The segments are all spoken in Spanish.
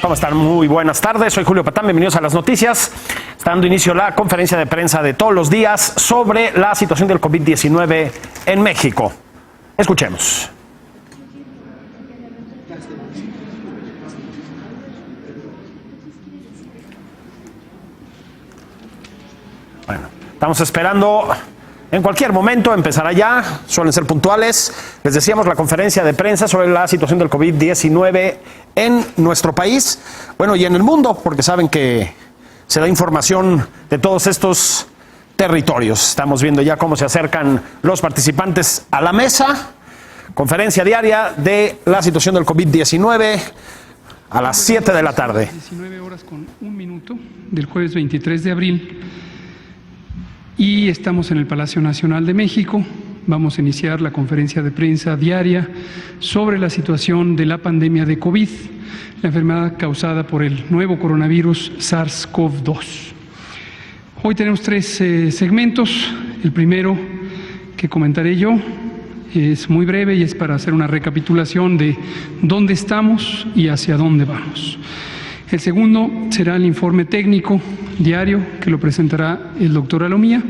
¿Cómo están? Muy buenas tardes. Soy Julio Patán. Bienvenidos a las noticias. Está dando inicio la conferencia de prensa de todos los días sobre la situación del COVID-19 en México. Escuchemos. Bueno, estamos esperando. En cualquier momento empezará ya, suelen ser puntuales. Les decíamos la conferencia de prensa sobre la situación del COVID-19 en nuestro país, bueno, y en el mundo, porque saben que se da información de todos estos territorios. Estamos viendo ya cómo se acercan los participantes a la mesa. Conferencia diaria de la situación del COVID-19 a las 7 de la tarde. 19 horas con un minuto del jueves 23 de abril. Y estamos en el Palacio Nacional de México. Vamos a iniciar la conferencia de prensa diaria sobre la situación de la pandemia de COVID, la enfermedad causada por el nuevo coronavirus SARS-CoV-2. Hoy tenemos tres segmentos. El primero que comentaré yo es muy breve y es para hacer una recapitulación de dónde estamos y hacia dónde vamos. El segundo será el informe técnico diario que lo presentará el doctor Alomía.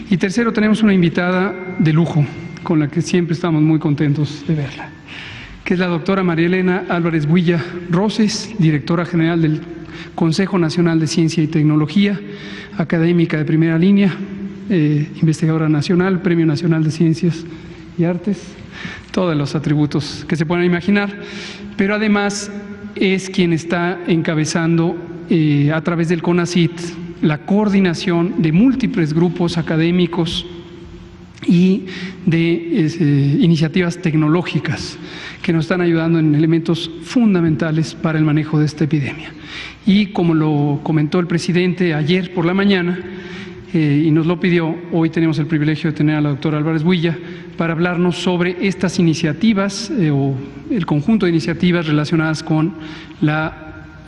Y tercero, tenemos una invitada de lujo con la que siempre estamos muy contentos de verla, que es la doctora María Elena Álvarez Builla Roses, directora general del Consejo Nacional de Ciencia y Tecnología, académica de primera línea, investigadora nacional, Premio Nacional de Ciencias y Artes, todos los atributos que se puedan imaginar, pero además es quien está encabezando a través del CONACYT la coordinación de múltiples grupos académicos y de iniciativas tecnológicas que nos están ayudando en elementos fundamentales para el manejo de esta epidemia. Y como lo comentó el presidente ayer por la mañana y nos lo pidió, hoy tenemos el privilegio de tener a la doctora Álvarez Builla para hablarnos sobre estas iniciativas o el conjunto de iniciativas relacionadas con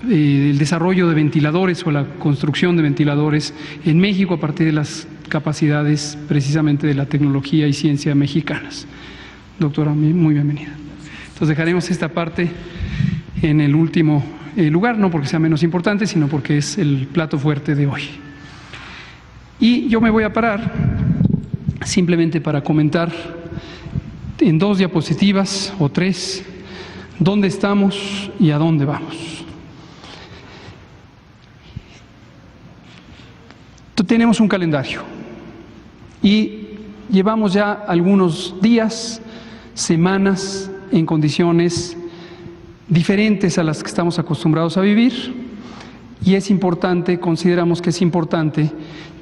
el desarrollo de ventiladores o la construcción de ventiladores en México a partir de las capacidades precisamente de la tecnología y ciencia mexicanas. Doctora, muy bienvenida. Entonces dejaremos esta parte en el último lugar, no porque sea menos importante, sino porque es el plato fuerte de hoy. Y yo me voy a parar simplemente para comentar en 2 diapositivas o 3 dónde estamos y a dónde vamos. Tenemos un calendario y llevamos ya algunos días, semanas en condiciones diferentes a las que estamos acostumbrados a vivir, y es importante, consideramos que es importante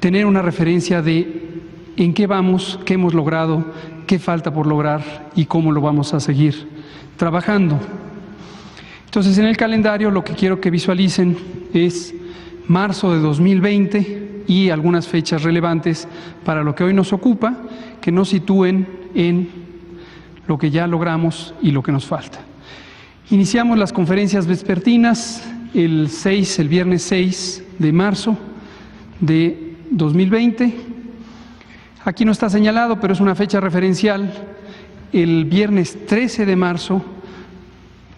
tener una referencia de en qué vamos, qué hemos logrado, qué falta por lograr y cómo lo vamos a seguir trabajando. Entonces, en el calendario lo que quiero que visualicen es marzo de 2020 y algunas fechas relevantes para lo que hoy nos ocupa, que nos sitúen en lo que ya logramos y lo que nos falta. Iniciamos las conferencias vespertinas el viernes 6 de marzo de 2020. Aquí no está señalado, pero es una fecha referencial. El viernes 13 de marzo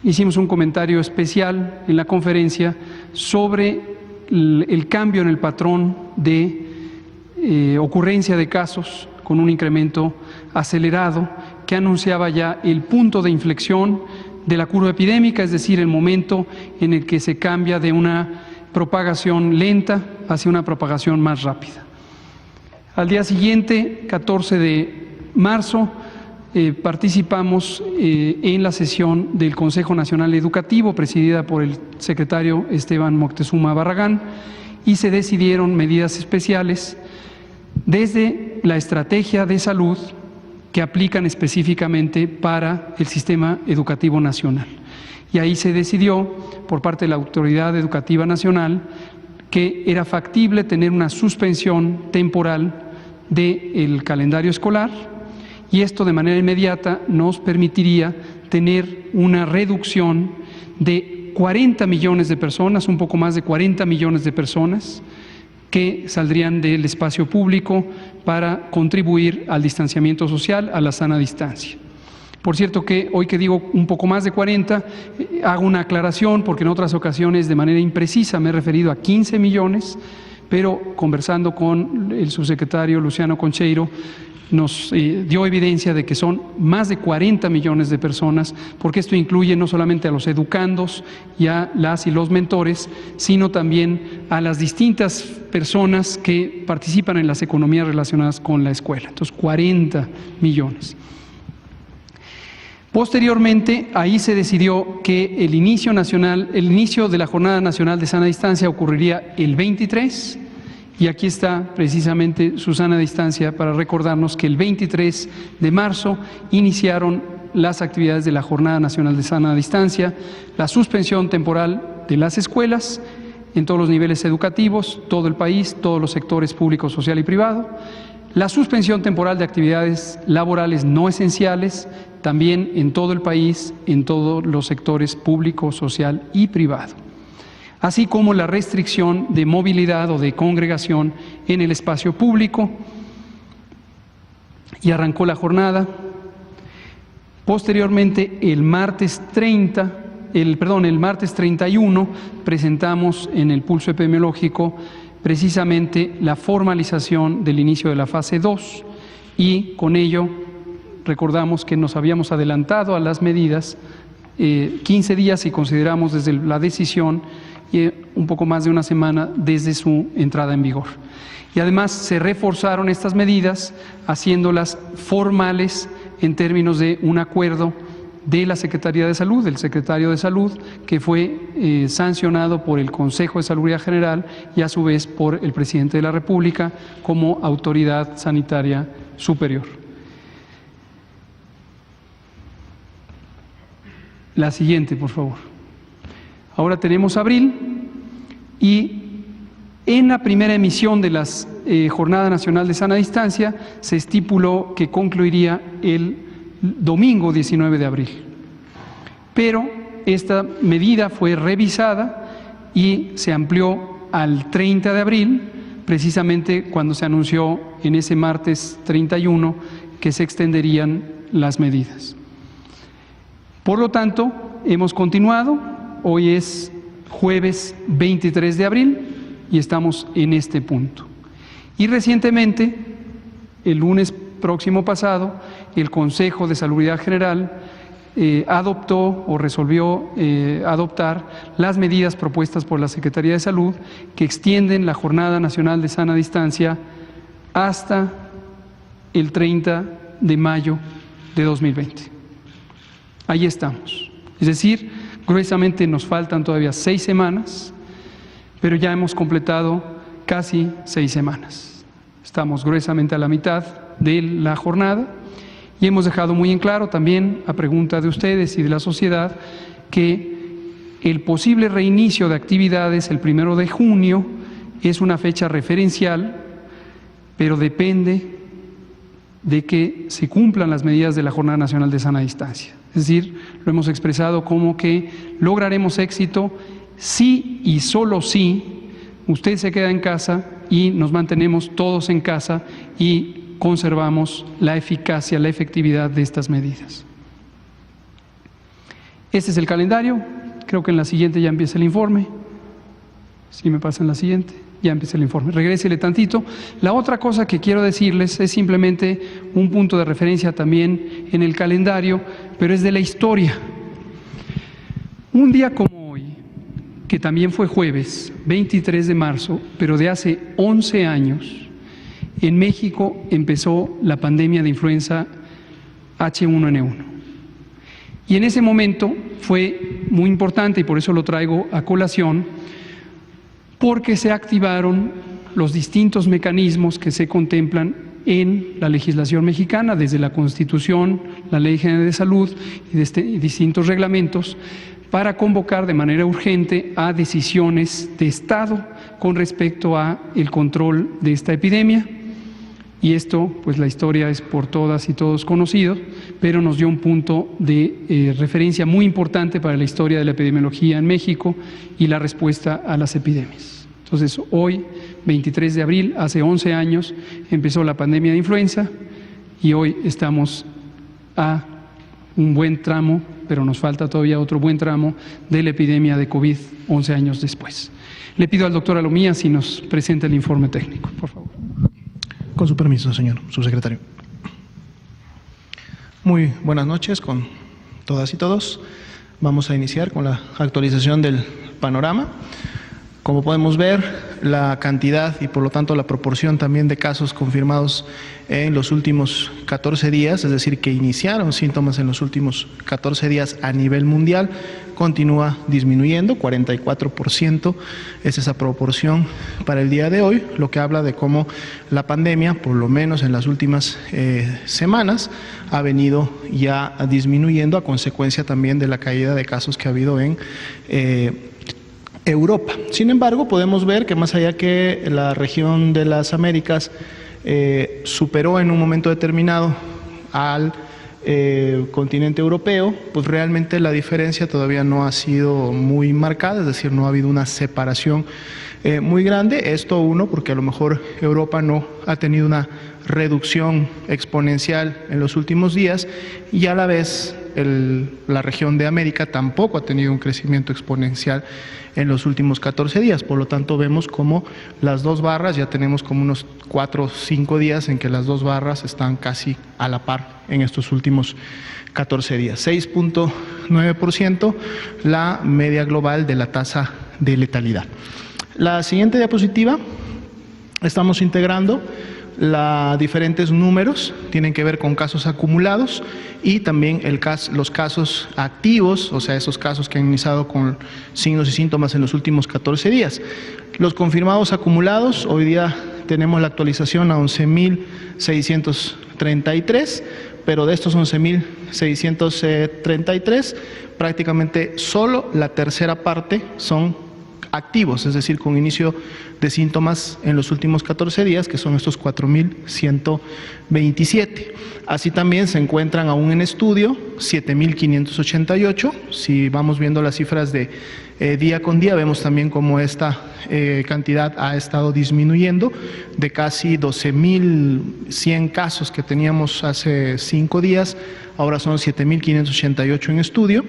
hicimos un comentario especial en la conferencia sobre el cambio en el patrón de ocurrencia de casos con un incremento acelerado que anunciaba ya el punto de inflexión de la curva epidémica, es decir, el momento en el que se cambia de una propagación lenta hacia una propagación más rápida. Al día siguiente, 14 de marzo, participamos en la sesión del Consejo Nacional Educativo, presidida por el secretario Esteban Moctezuma Barragán, y se decidieron medidas especiales desde la estrategia de salud que aplican específicamente para el sistema educativo nacional. Y ahí se decidió, por parte de la Autoridad Educativa Nacional, que era factible tener una suspensión temporal del calendario escolar, y esto de manera inmediata nos permitiría tener una reducción de 40 millones de personas, un poco más de 40 millones de personas que saldrían del espacio público para contribuir al distanciamiento social, a la sana distancia. Por cierto que hoy que digo un poco más de 40, hago una aclaración porque en otras ocasiones de manera imprecisa me he referido a 15 millones, pero conversando con el subsecretario Luciano Concheiro, nos dio evidencia de que son más de 40 millones de personas, porque esto incluye no solamente a los educandos y a las y los mentores, sino también a las distintas personas que participan en las economías relacionadas con la escuela. Entonces, 40 millones. Posteriormente, ahí se decidió que el inicio de la Jornada Nacional de Sana Distancia ocurriría el 23, y aquí está precisamente su sana distancia para recordarnos que el 23 de marzo iniciaron las actividades de la Jornada Nacional de Sana Distancia, la suspensión temporal de las escuelas en todos los niveles educativos, todo el país, todos los sectores público, social y privado, la suspensión temporal de actividades laborales no esenciales, también en todo el país, en todos los sectores público, social y privado, así como la restricción de movilidad o de congregación en el espacio público. Y arrancó la jornada. Posteriormente, el martes 31, presentamos en el pulso epidemiológico precisamente la formalización del inicio de la fase 2 y con ello recordamos que nos habíamos adelantado a las medidas 15 días si consideramos desde la decisión y un poco más de una semana desde su entrada en vigor. Y además se reforzaron estas medidas haciéndolas formales en términos de un acuerdo de la Secretaría de Salud, del Secretario de Salud, que fue sancionado por el Consejo de Salubridad General y a su vez por el Presidente de la República como autoridad sanitaria superior. La siguiente, por favor. Ahora tenemos abril y en la primera emisión de la Jornada Nacional de Sana Distancia se estipuló que concluiría el domingo 19 de abril. Pero esta medida fue revisada y se amplió al 30 de abril, precisamente cuando se anunció en ese martes 31 que se extenderían las medidas. Por lo tanto, hemos continuado, hoy es jueves 23 de abril y estamos en este punto. Y recientemente, el lunes próximo pasado, el Consejo de Salubridad General adoptó o resolvió adoptar las medidas propuestas por la Secretaría de Salud que extienden la Jornada Nacional de Sana Distancia hasta el 30 de mayo de 2020. Ahí estamos. Es decir, gruesamente nos faltan todavía 6 semanas, pero ya hemos completado casi 6 semanas. Estamos gruesamente a la mitad de la jornada y hemos dejado muy en claro también, a pregunta de ustedes y de la sociedad, que el posible reinicio de actividades el 1 de junio es una fecha referencial, pero depende de que se cumplan las medidas de la Jornada Nacional de Sana Distancia. Es decir, lo hemos expresado como que lograremos éxito si y solo si usted se queda en casa y nos mantenemos todos en casa y conservamos la eficacia, la efectividad de estas medidas. Este es el calendario. Creo que en la siguiente ya empieza el informe. Si me pasan la siguiente, ya empieza el informe. Regrésele tantito. La otra cosa que quiero decirles es simplemente un punto de referencia también en el calendario, pero es de la historia. Un día como hoy, que también fue jueves, 23 de marzo, pero de hace 11 años, en México empezó la pandemia de influenza H1N1. Y en ese momento fue muy importante, y por eso lo traigo a colación, porque se activaron los distintos mecanismos que se contemplan en la legislación mexicana, desde la Constitución, la Ley General de Salud y distintos reglamentos, para convocar de manera urgente a decisiones de Estado con respecto a el control de esta epidemia. Y esto, pues la historia es por todas y todos conocido, pero nos dio un punto de referencia muy importante para la historia de la epidemiología en México y la respuesta a las epidemias. Entonces, hoy, 23 de abril, hace 11 años, empezó la pandemia de influenza y hoy estamos a un buen tramo, pero nos falta todavía otro buen tramo de la epidemia de COVID 11 años después. Le pido al doctor Alomía si nos presenta el informe técnico, por favor. Con su permiso, señor subsecretario. Muy buenas noches con todas y todos. Vamos a iniciar con la actualización del panorama. Como podemos ver, la cantidad y por lo tanto la proporción también de casos confirmados en los últimos 14 días, es decir, que iniciaron síntomas en los últimos 14 días a nivel mundial, continúa disminuyendo, 44% es esa proporción para el día de hoy, lo que habla de cómo la pandemia, por lo menos en las últimas semanas, ha venido ya disminuyendo a consecuencia también de la caída de casos que ha habido en Europa. Sin embargo, podemos ver que más allá que la región de las Américas superó en un momento determinado al continente europeo, pues realmente la diferencia todavía no ha sido muy marcada, es decir, no ha habido una separación muy grande. Esto uno, porque a lo mejor Europa no ha tenido una reducción exponencial en los últimos días y a la vez la región de América tampoco ha tenido un crecimiento exponencial en los últimos 14 días. Por lo tanto, vemos como las dos barras, ya tenemos como unos 4 o 5 días en que las dos barras están casi a la par en estos últimos 14 días. 6.9% la media global de la tasa de letalidad. La siguiente diapositiva, estamos integrando diferentes números, tienen que ver con casos acumulados y también los casos activos, o sea, esos casos que han iniciado con signos y síntomas en los últimos 14 días. Los confirmados acumulados, hoy día tenemos la actualización a 11.633, pero de estos 11.633, prácticamente solo la tercera parte son activos, es decir, con inicio de síntomas en los últimos 14 días, que son estos 4.127. Así también se encuentran aún en estudio 7.588. Si vamos viendo las cifras de día con día, vemos también cómo esta cantidad ha estado disminuyendo de casi 12.100 casos que teníamos hace 5 días, ahora son 7.588 en estudio.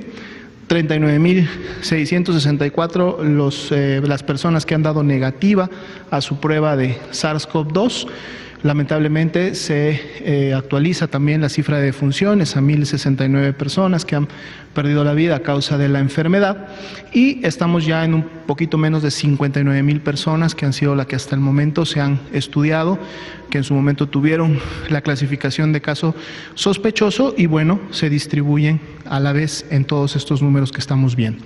39.664 las personas que han dado negativa a su prueba de SARS-CoV-2. Lamentablemente se actualiza también la cifra de defunciones a 1.069 personas que han perdido la vida a causa de la enfermedad y estamos ya en un poquito menos de 59.000 personas que han sido las que hasta el momento se han estudiado, que en su momento tuvieron la clasificación de caso sospechoso y bueno, se distribuyen a la vez en todos estos números que estamos viendo.